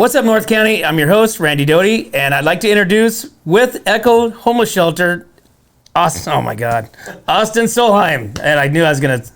What's up, North County? I'm your host, Randy Doty, and I'd like to introduce with Echo Homeless Shelter, Austin Solheim. And I knew I was going to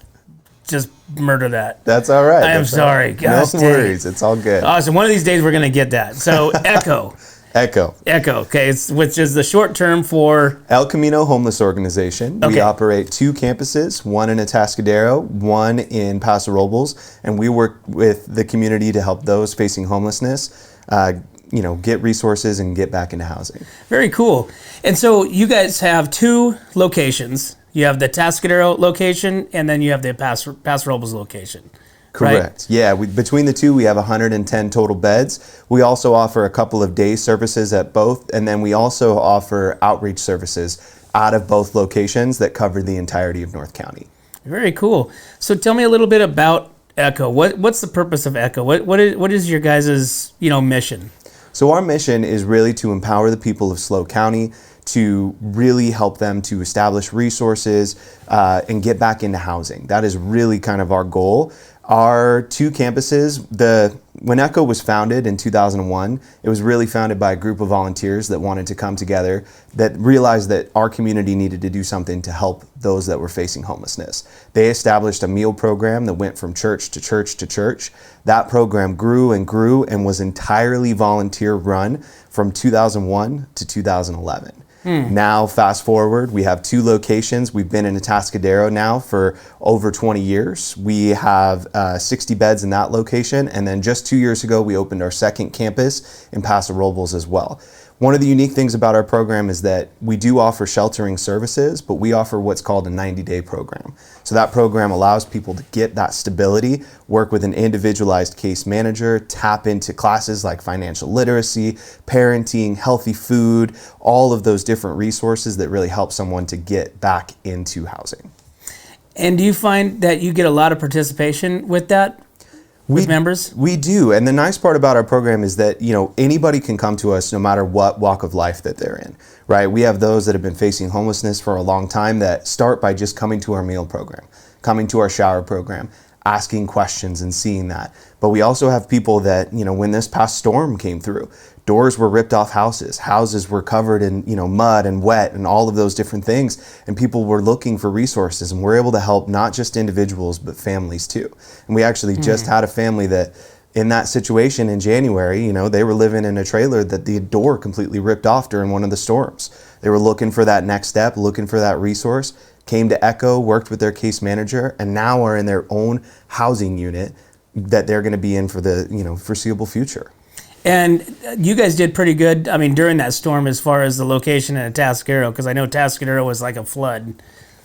just murder that. That's all right. I am sorry. Gosh, no worries. It's all good. Austin, one of these days we're going to get that. So Echo. Echo. Okay, which is the short term for El Camino Homeless Organization. Okay. We operate 2 campuses, one in Atascadero, one in Paso Robles, and we work with the community to help those facing homelessness, get resources and get back into housing. Very cool. And so you guys have 2 locations. You have the Atascadero location, and then you have the Paso Robles location. Correct. Right? Yeah, between the 2, we have 110 total beds. We also offer a couple of day services at both, and then we also offer outreach services out of both locations that cover the entirety of North County. Very cool. So tell me a little bit about Echo. What's the purpose of Echo? What is your guys' mission? So our mission is really to empower the people of SLO County, to really help them to establish resources and get back into housing. That is really kind of our goal. Our 2 campuses, when Echo was founded in 2001, it was really founded by a group of volunteers that wanted to come together, that realized that our community needed to do something to help those that were facing homelessness. They established a meal program that went from church to church to church. That program grew and grew and was entirely volunteer run from 2001 to 2011. Now, fast forward, we have 2 locations. We've been in Atascadero now for over 20 years. We have 60 beds in that location. And then just 2 years ago, we opened our second campus in Paso Robles as well. One of the unique things about our program is that we do offer sheltering services, but we offer what's called a 90-day program. So that program allows people to get that stability, work with an individualized case manager, tap into classes like financial literacy, parenting, healthy food, all of those different resources that really help someone to get back into housing. And do you find that you get a lot of participation with that? With members? We do. And the nice part about our program is that, anybody can come to us no matter what walk of life that they're in, right? We have those that have been facing homelessness for a long time that start by just coming to our meal program, coming to our shower program, asking questions and seeing that. But we also have people that, when this past storm came through, doors were ripped off houses were covered in, mud and wet and all of those different things. And people were looking for resources, and we're able to help not just individuals, but families too. And we actually just had a family that in that situation in January, they were living in a trailer that the door completely ripped off during one of the storms. They were looking for that next step, looking for that resource, came to Echo, worked with their case manager, and now are in their own housing unit that they're going to be in for the, foreseeable future. And you guys did pretty good, during that storm as far as the location in Atascadero, because I know Atascadero was like a flood.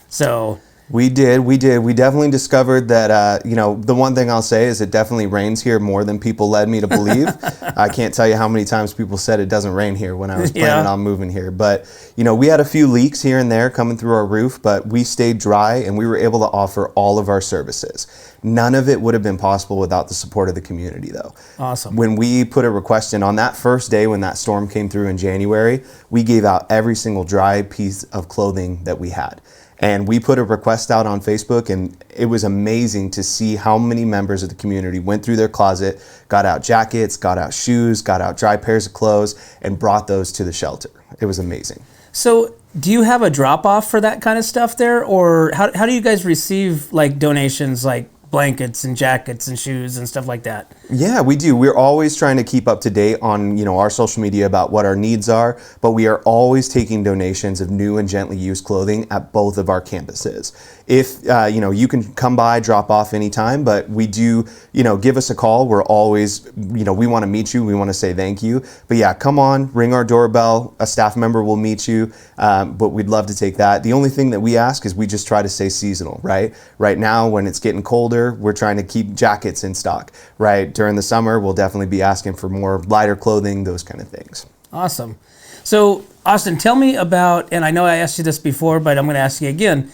So We did. We definitely discovered that, the one thing I'll say is it definitely rains here more than people led me to believe. I can't tell you how many times people said it doesn't rain here when I was planning on moving here. But, we had a few leaks here and there coming through our roof, but we stayed dry and we were able to offer all of our services. None of it would have been possible without the support of the community, though. Awesome. When we put a request in on that first day when that storm came through in January, we gave out every single dry piece of clothing that we had. And we put a request out on Facebook, and it was amazing to see how many members of the community went through their closet, got out jackets, got out shoes, got out dry pairs of clothes, and brought those to the shelter. It was amazing. So do you have a drop-off for that kind of stuff there? Or how do you guys receive donations like blankets and jackets and shoes and stuff like that? Yeah, we do. We're always trying to keep up to date on, our social media about what our needs are, but we are always taking donations of new and gently used clothing at both of our campuses. If, you can come by, drop off anytime, but we do, give us a call. We're always, we want to meet you. We want to say thank you. But yeah, come on, ring our doorbell. A staff member will meet you, but we'd love to take that. The only thing that we ask is we just try to stay seasonal, right? Right now, when it's getting colder, we're trying to keep jackets in stock, right? During the summer, we'll definitely be asking for more lighter clothing, those kind of things. Awesome. So, Austin, tell me about, and I know I asked you this before, but I'm going to ask you again.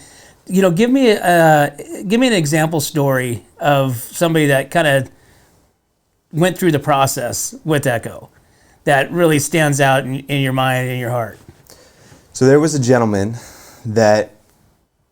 Give me an example story of somebody that kind of went through the process with Echo that really stands out in your mind and in your heart. So there was a gentleman that,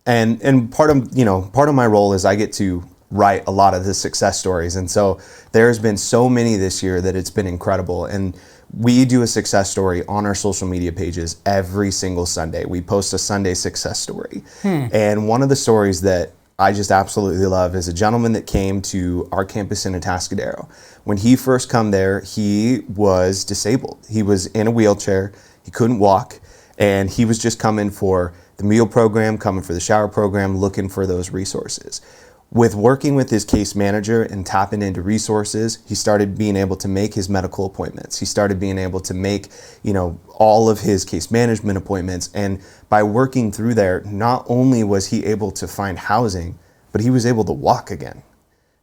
and part of my role is I get to write a lot of the success stories. And so there's been so many this year that it's been incredible. And we do a success story on our social media pages every single Sunday. We post a Sunday success story. And one of the stories that I just absolutely love is a gentleman that came to our campus in Atascadero. When he first come there, he was disabled. He was in a wheelchair. He couldn't walk. And he was just coming for the meal program, coming for the shower program, looking for those resources. With working with his case manager and tapping into resources, he started being able to make his medical appointments. He started being able to make, all of his case management appointments. And by working through there, not only was he able to find housing, but he was able to walk again.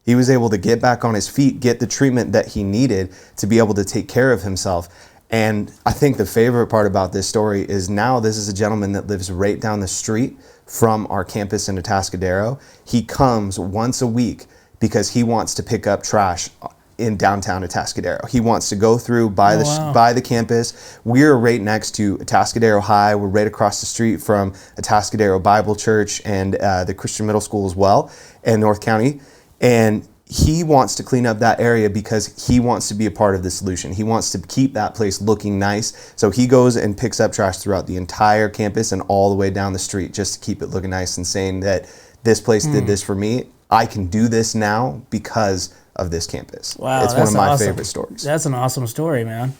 He was able to get back on his feet, get the treatment that he needed to be able to take care of himself. And I think the favorite part about this story is now this is a gentleman that lives right down the street from our campus in Atascadero. He comes once a week because he wants to pick up trash in downtown Atascadero. He wants to go through by the campus. We're right next to Atascadero High. We're right across the street from Atascadero Bible Church and the Christian Middle School as well in North County. And he wants to clean up that area because he wants to be a part of the solution. He wants to keep that place looking nice. So he goes and picks up trash throughout the entire campus and all the way down the street just to keep it looking nice and saying that this place did this for me. I can do this now because of this campus. Wow, it's one of my favorite stories. That's an awesome story, man.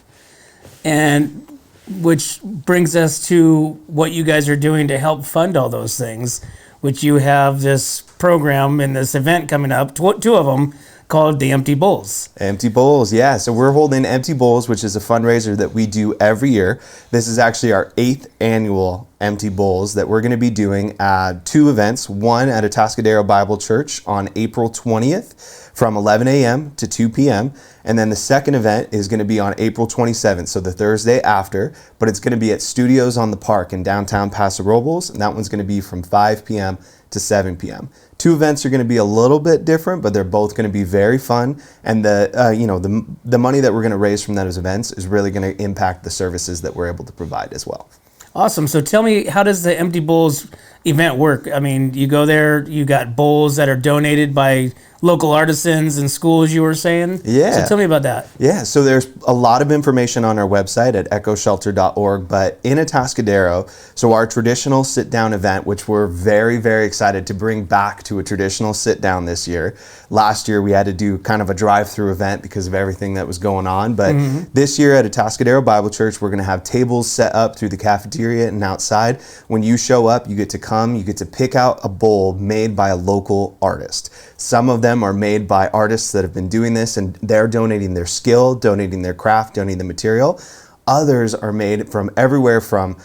And which brings us to what you guys are doing to help fund all those things, which you have this program and this event coming up, two of them, called the Empty Bowls. Empty Bowls, yeah. So we're holding Empty Bowls, which is a fundraiser that we do every year. This is actually our 8th annual Empty Bowls that we're going to be doing at 2 events, one at Atascadero Bible Church on April 20th from 11 a.m. to 2 p.m. And then the second event is going to be on April 27th, so the Thursday after, but it's going to be at Studios on the Park in downtown Paso Robles, and that one's going to be from 5 p.m. to 7 p.m. 2 events are going to be a little bit different, but they're both going to be very fun. And the money that we're going to raise from those events is really going to impact the services that we're able to provide as well. Awesome. So tell me, how does the Empty Bowls event work? I mean, you go there, you got bowls that are donated by local artisans and schools, you were saying? Yeah. So tell me about that. Yeah, so there's a lot of information on our website at echoshelter.org, but in Atascadero, so our traditional sit-down event, which we're very, very excited to bring back to a traditional sit-down this year. Last year, we had to do kind of a drive-through event because of everything that was going on, but this year at Atascadero Bible Church, we're going to have tables set up through the cafeteria and outside. When you show up, you get to come, you get to pick out a bowl made by a local artist. Some of them are made by artists that have been doing this and they're donating their skill, donating their craft, donating the material. Others are made from everywhere from,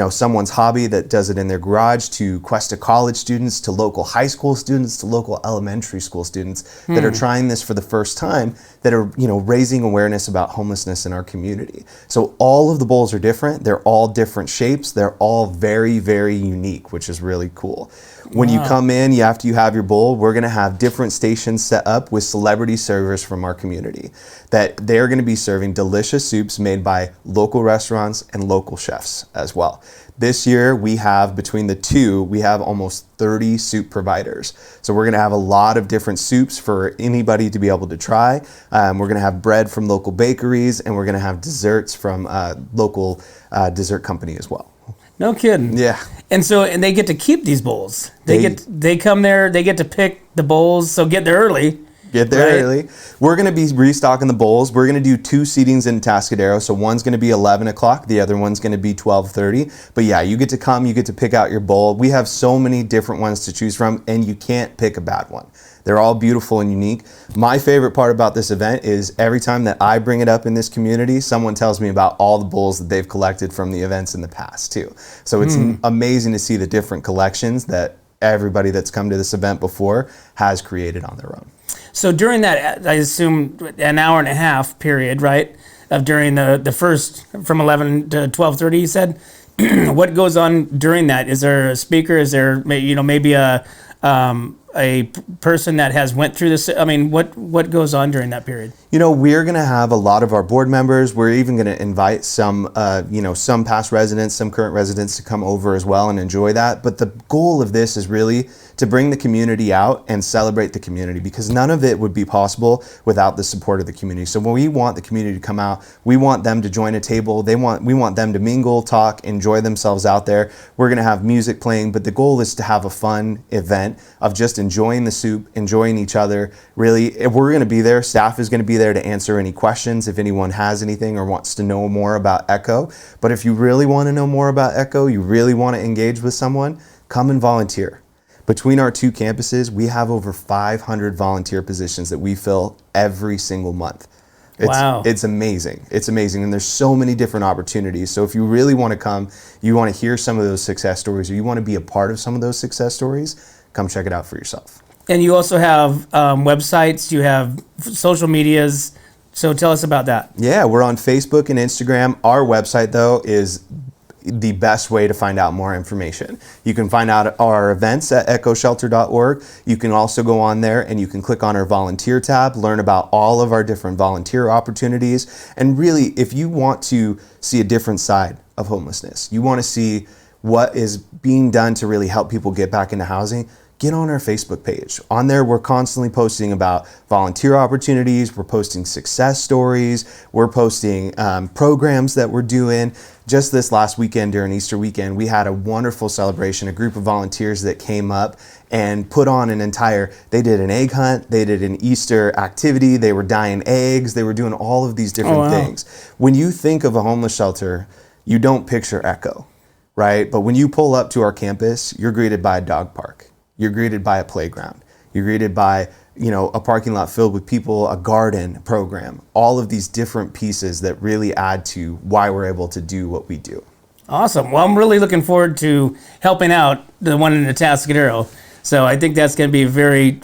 someone's hobby that does it in their garage to Cuesta College students to local high school students to local elementary school students that are trying this for the first time, that are, raising awareness about homelessness in our community. So all of the bowls are different. They're all different shapes. They're all very, very unique, which is really cool. When you come in, after you have your bowl, we're going to have different stations set up with celebrity servers from our community that they're going to be serving delicious soups made by local restaurants and local chefs as well. This year, we have, between the two, we have almost 30 soup providers. So we're going to have a lot of different soups for anybody to be able to try. We're going to have bread from local bakeries, and we're going to have desserts from local dessert company as well. No kidding. Yeah. And they get to keep these bowls. They come there, they get to pick the bowls, so get there early. Get there early. We're going to be restocking the bowls. We're going to do 2 seatings in Atascadero. So one's going to be 11 o'clock. The other one's going to be 12:30. But yeah, you get to come. You get to pick out your bowl. We have so many different ones to choose from, and you can't pick a bad one. They're all beautiful and unique. My favorite part about this event is every time that I bring it up in this community, someone tells me about all the bowls that they've collected from the events in the past too. So it's amazing to see the different collections that everybody that's come to this event before has created on their own. So during that, I assume an hour and a half period, right? During the first, from 11 to 12:30, you said. What goes on during that? Is there a speaker? Is there maybe a person that has went through this? I mean, what goes on during that period? We're going to have a lot of our board members. We're even going to invite some, some past residents, some current residents to come over as well and enjoy that. But the goal of this is really to bring the community out and celebrate the community, because none of it would be possible without the support of the community. So when we want the community to come out, we want them to join a table. We want them to mingle, talk, enjoy themselves out there. We're going to have music playing, but the goal is to have a fun event of just enjoying the soup, enjoying each other. Really, if we're going to be there, staff is going to be there to answer any questions if anyone has anything or wants to know more about Echo. But if you really want to know more about Echo, you really want to engage with someone, come and volunteer. Between our two campuses, we have over 500 volunteer positions that we fill every single month. Wow. It's amazing. It's amazing. And there's so many different opportunities. So if you really want to come, you want to hear some of those success stories, or you want to be a part of some of those success stories, come check it out for yourself. And you also have websites, you have social medias. So tell us about that. Yeah, we're on Facebook and Instagram. Our website, though, is the best way to find out more information. You can find out our events at echoshelter.org. You can also go on there and you can click on our volunteer tab, learn about all of our different volunteer opportunities. And really, if you want to see a different side of homelessness, you want to see what is being done to really help people get back into housing, get on our Facebook page. On there, we're constantly posting about volunteer opportunities. We're posting success stories. We're posting programs that we're doing. Just this last weekend, during Easter weekend, we had a wonderful celebration, a group of volunteers that came up and put on they did an egg hunt, they did an Easter activity, they were dyeing eggs, they were doing all of these different things. When you think of a homeless shelter, you don't picture Echo, right? But when you pull up to our campus, you're greeted by a dog park. You're greeted by a playground. You're greeted by, a parking lot filled with people, a garden program, all of these different pieces that really add to why we're able to do what we do. Awesome. Well, I'm really looking forward to helping out the one in Atascadero. So I think that's going to be a very,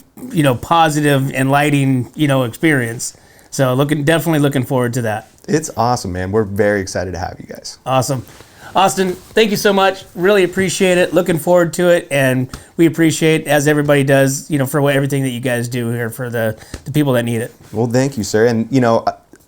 positive, enlightening, experience. So definitely looking forward to that. It's awesome, man. We're very excited to have you guys. Awesome. Austin, thank you so much. Really appreciate it. Looking forward to it. And we appreciate, as everybody does, for everything that you guys do here for the people that need it. Well, thank you, sir. And,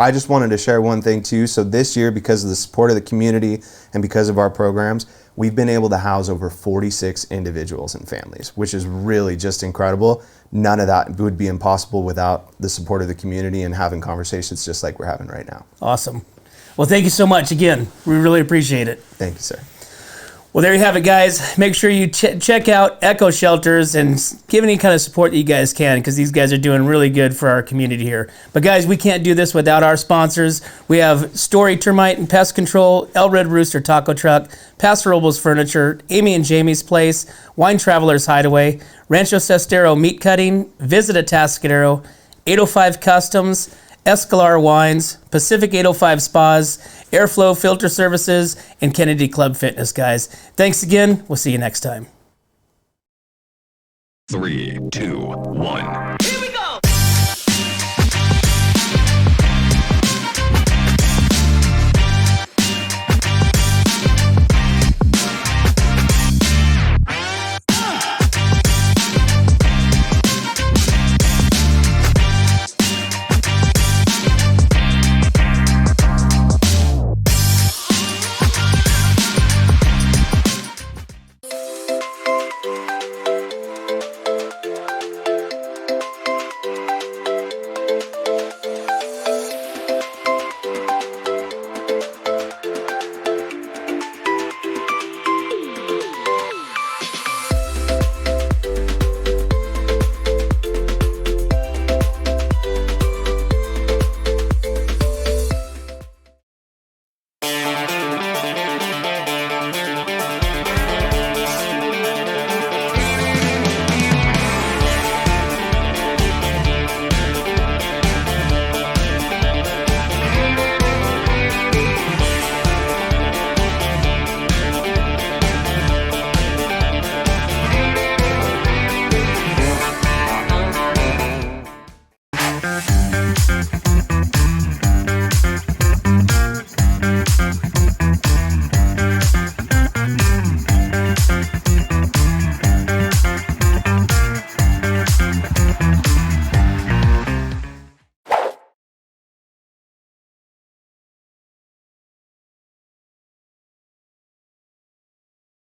I just wanted to share one thing, too. So this year, because of the support of the community and because of our programs, we've been able to house over 46 individuals and families, which is really just incredible. None of that would be impossible without the support of the community and having conversations just like we're having right now. Awesome. Well, thank you so much again. We really appreciate it. Thank you, sir. Well, there you have it, guys. Make sure you check out Echo Shelters and give any kind of support that you guys can, because these guys are doing really good for our community here. But guys, we can't do this without our sponsors. We have Story Termite and Pest Control, El Red Rooster Taco Truck, Pastor Robles Furniture, Amy and Jamie's Place, Wine Travelers Hideaway, Rancho Sestero Meat Cutting, Visit Atascadero, 805 Customs, Escalar Wines, Pacific 805 Spas, Airflow Filter Services, and Kennedy Club Fitness, guys. Thanks again. We'll see you next time. 3, 2, 1.